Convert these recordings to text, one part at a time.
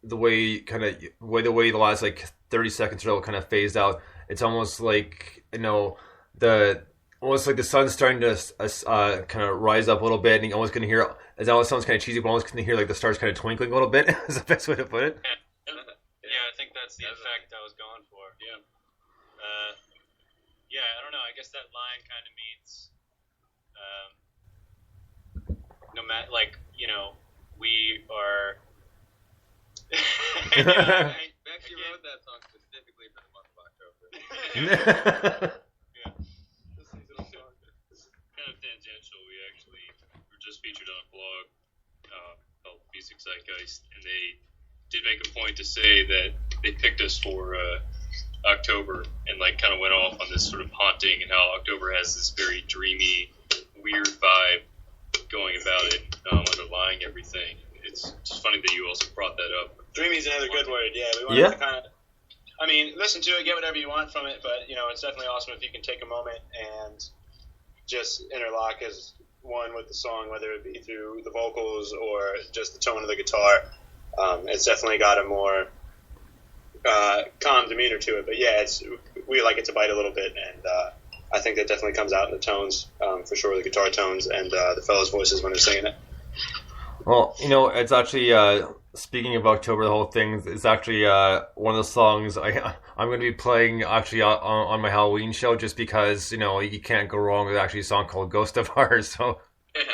the way the last like 30 seconds or so kind of phased out. It's almost like the almost like the sun's starting to kind of rise up a little bit, and you almost can hear. It almost sounds kind of cheesy, but almost can hear like the stars kind of twinkling a little bit. Is the best way to put it. Yeah, I think that's the effect I was going for. Yeah. Yeah, I don't know. I guess that line kind of means, no matter, like, we are. I actually wrote that song specifically for the month of October. Yeah. The seasonal song. Kind of tangential. We were just featured on a blog called Music Zeitgeist, and they did make a point to say that they picked us for October and like kind of went off on this sort of haunting and how October has this very dreamy, weird vibe going about it, underlying everything. It's just funny that you also brought that up. Dreamy is another good word. Yeah, we wanted to kind of. I mean, listen to it, get whatever you want from it, but it's definitely awesome if you can take a moment and just interlock as one with the song, whether it be through the vocals or just the tone of the guitar. It's definitely got a more calm demeanor to it, but yeah, we like it to bite a little bit, and I think that definitely comes out in the tones, for sure, the guitar tones and the fellows' voices when they're singing it. Well, it's actually speaking of October, the whole thing is actually one of the songs I'm going to be playing actually on my Halloween show, just because you can't go wrong with actually a song called "Ghost of Ours." So. Right.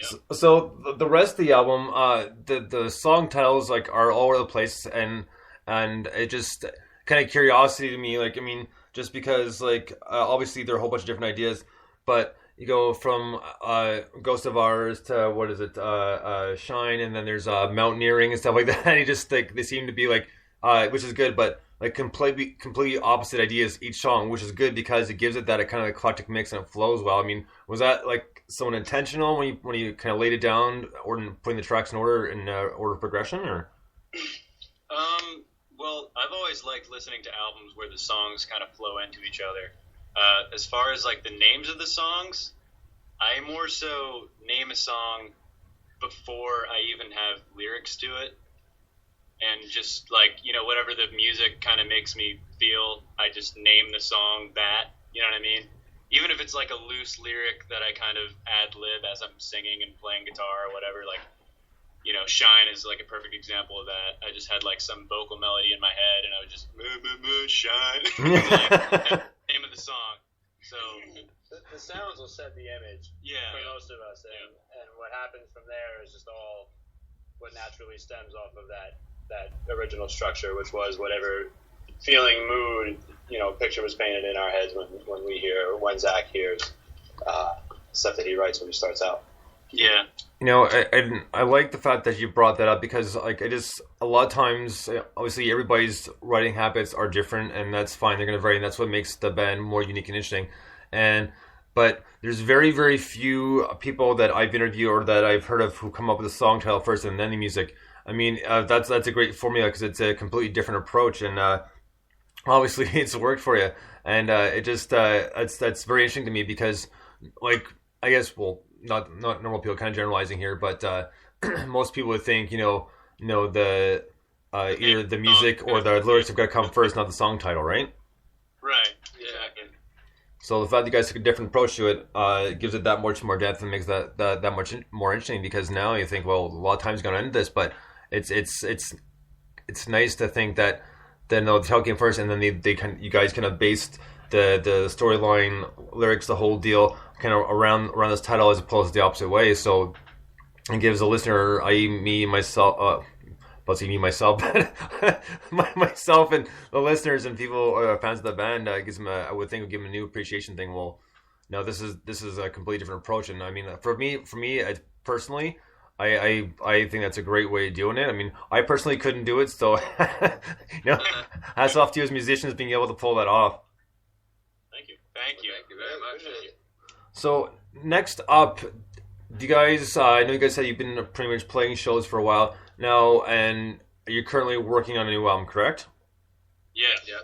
Yeah. So the rest of the album, the song titles like are all over the place, and it just kind of curiosity to me. Like, I mean, just because like obviously there are a whole bunch of different ideas, but you go from Ghost of Ours to what is it, Shine, and then there's Mountaineering and stuff like that. And you just like they seem to be like, which is good, but like completely opposite ideas each song, which is good because it gives it that kind of eclectic mix and it flows well. I mean, was that like somewhat intentional when you kind of laid it down or putting the tracks in order of progression, or? Well, I've always liked listening to albums where the songs kind of flow into each other. As far as like the names of the songs, I more so name a song before I even have lyrics to it. And just like, whatever the music kind of makes me feel, I just name the song that, you know what I mean? Even if it's like a loose lyric that I kind of ad-lib as I'm singing and playing guitar or whatever, like, Shine is like a perfect example of that. I just had like some vocal melody in my head and I would just, shine, name of the song. So the sounds will set the image for most of us, and what happens from there is just all what naturally stems off of that original structure, which was whatever feeling, mood, picture was painted in our heads when we hear, or when Zach hears stuff that he writes when he starts out. Yeah. I like the fact that you brought that up, because like it is a lot of times, obviously everybody's writing habits are different, and that's fine. They're going to vary, and that's what makes the band more unique and interesting. But there's very, very few people that I've interviewed or that I've heard of who come up with a song title first and then the music. I mean, that's a great formula because it's a completely different approach, and obviously it's worked for you. And it just that's very interesting to me because, like, I guess, well, not normal people, kind of generalizing here, but most people would think, the either the music or the lyrics have got to come first, not the song title, right? Right. Exactly. So the fact that you guys took a different approach to it gives it that much more depth and makes that much more interesting, because now you think, well, a lot of time's going to end this, but it's nice to think that then the title came first, and then you guys kind of based the storyline, lyrics, the whole deal kind of around this title as opposed to the opposite way. So it gives the listener, i.e. me, myself, but myself and the listeners and people, fans of the band, gives them I would think would give them a new appreciation thing. Well, no, this is a completely different approach, and I mean, for me, personally, I think that's a great way of doing it. I mean, I personally couldn't do it, so hats off to you as musicians being able to pull that off. Thank you very much. So next up, do you guys? I know you guys said you've been pretty much playing shows for a while now, and you're currently working on a new album, correct? Yeah.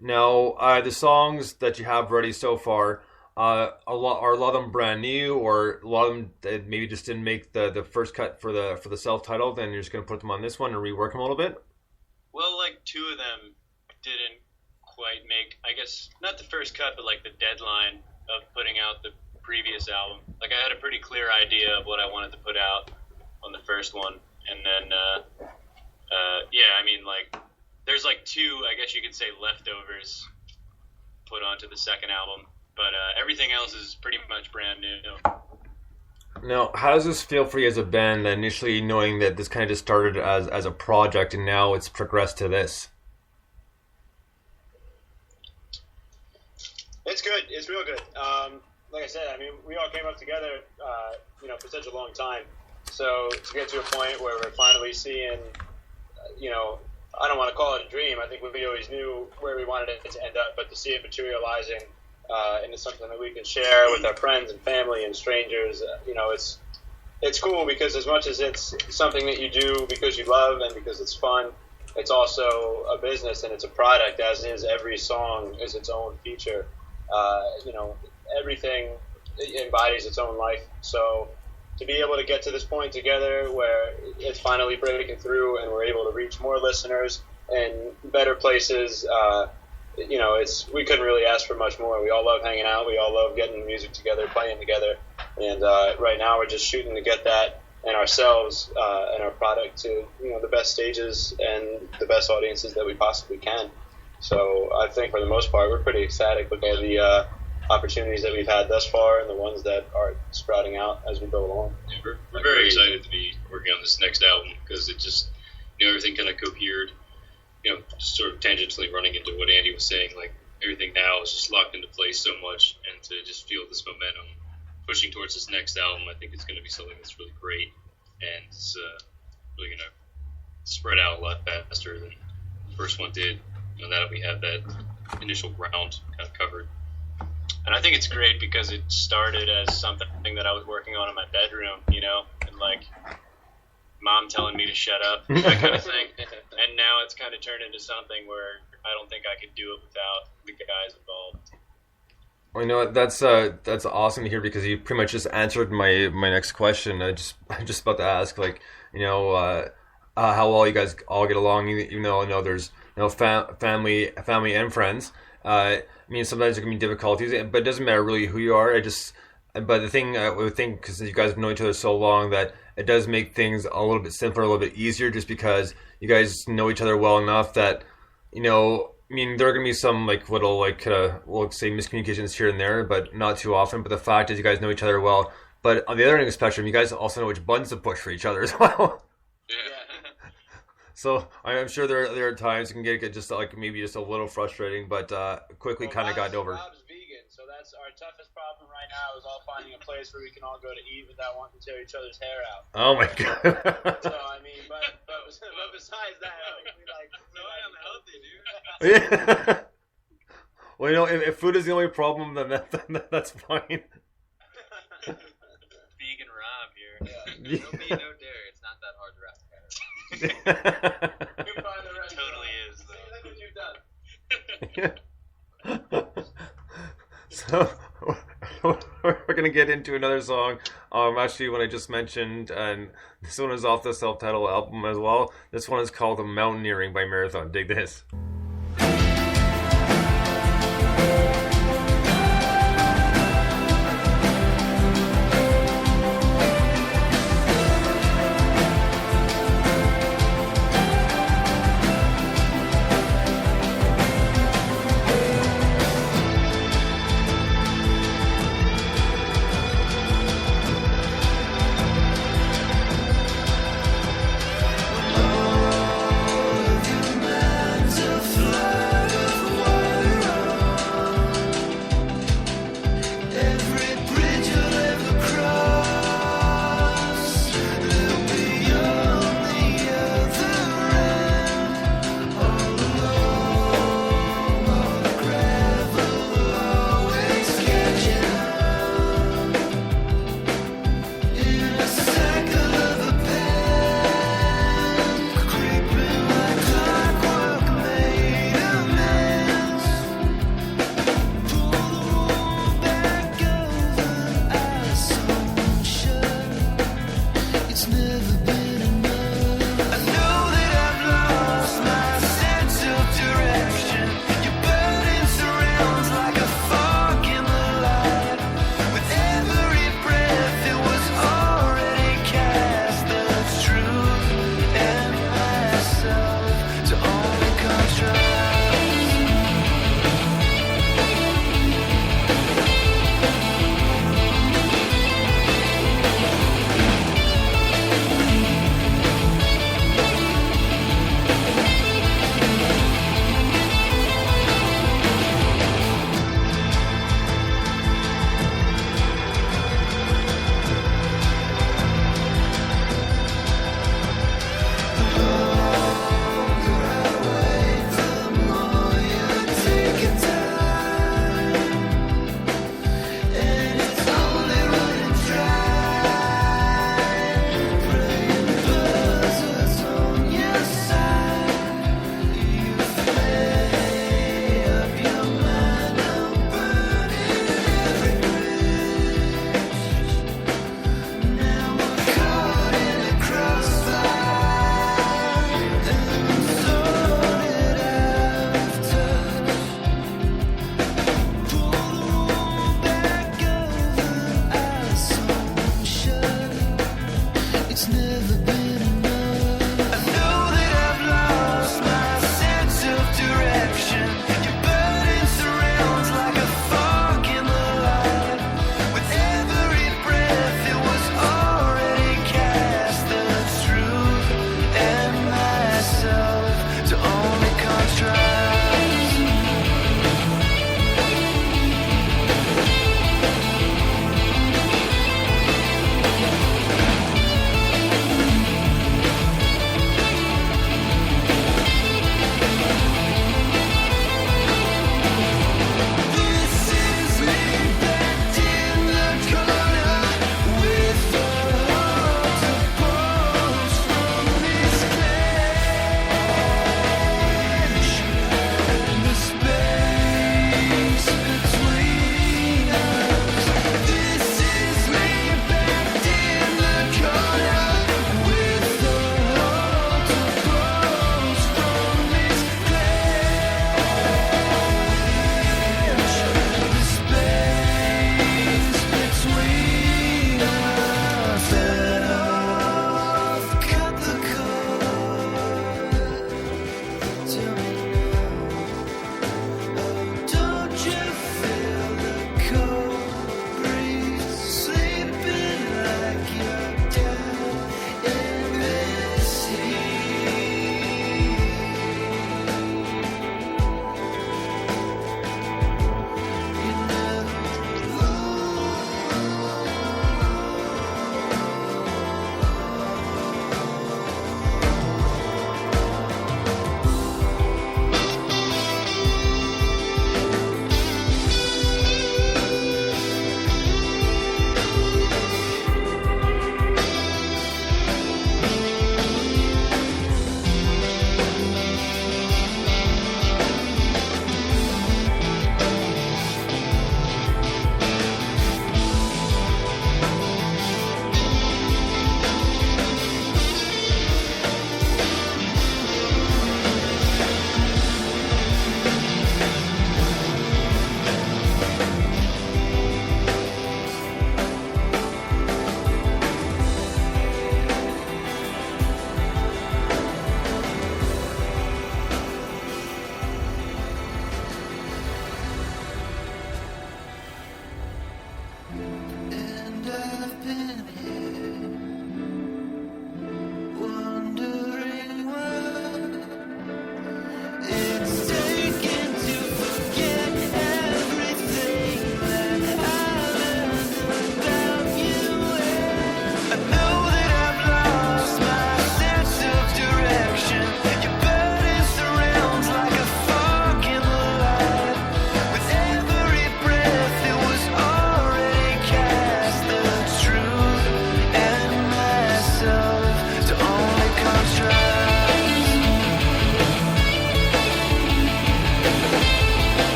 Now, the songs that you have ready so far, are a lot of them brand new, or a lot of them that maybe just didn't make the first cut for the self-titled, and you're just gonna put them on this one and rework them a little bit? Well, like 2 of them didn't quite make, I guess, not the first cut, but like the deadline of putting out the previous album. Like I had a pretty clear idea of what I wanted to put out on the first one, and then yeah, I mean, like there's like 2, I guess you could say, leftovers put onto the second album, but everything else is pretty much brand new. Now, how does this feel for you as a band, initially knowing that this kind of just started as a project and now it's progressed to this? It's good. It's real good. Like I said, I mean, we all came up together, for such a long time. So to get to a point where we're finally seeing, I don't want to call it a dream. I think we always knew where we wanted it to end up, but to see it materializing into something that we can share with our friends and family and strangers, it's cool, because as much as it's something that you do because you love and because it's fun, it's also a business and it's a product, as is every song is its own feature. Everything embodies its own life. So to be able to get to this point together where it's finally breaking through and we're able to reach more listeners and better places, we couldn't really ask for much more. We all love hanging out. We all love getting music together, playing together. And right now we're just shooting to get that and ourselves and our product to the best stages and the best audiences that we possibly can. So I think for the most part we're pretty ecstatic with all the opportunities that we've had thus far and the ones that are sprouting out as we go along. Yeah, we're very excited to be working on this next album, because it just, everything kind of cohered, just sort of tangentially running into what Andy was saying, like everything now is just locked into place so much, and to just feel this momentum pushing towards this next album, I think it's going to be something that's really great, and it's really going to spread out a lot faster than the first one did, now that we have that initial ground kind of covered. And I think it's great because it started as something that I was working on in my bedroom, and like mom telling me to shut up, that kind of thing. And now it's kind of turned into something where I don't think I could do it without the guys involved. Well, that's awesome to hear, because you pretty much just answered my next question. I'm just about to ask, like, how well you guys all get along, even though I know there's family and friends. I mean, sometimes there can be difficulties, but it doesn't matter really who you are. But the thing I would think, because you guys have known each other so long, that it does make things a little bit simpler, a little bit easier, just because you guys know each other well enough that, I mean, there are going to be some, like, little, like, we'll say miscommunications here and there, but not too often. But the fact is you guys know each other well. But on the other end of the spectrum, you guys also know which buttons to push for each other as well. Yeah. So I'm sure there are times it can get just like maybe just a little frustrating, but quickly kind of gotten over. Bob's vegan, so that's our toughest problem right now, is all finding a place where we can all go to eat without wanting to tear each other's hair out. Oh my god. So I mean, but besides that, no, I'm healthy, dude. Yeah. Well, if food is the only problem, then that's fine. Vegan Rob here. Yeah. No meat, no dairy. It's not that hard to wrap together. Totally is, though. Look what you've done. So we're gonna get into another song. Actually, when I just mentioned, and this one is off the self-titled album as well. This one is called "Mountaineering" by Marathon. Dig this.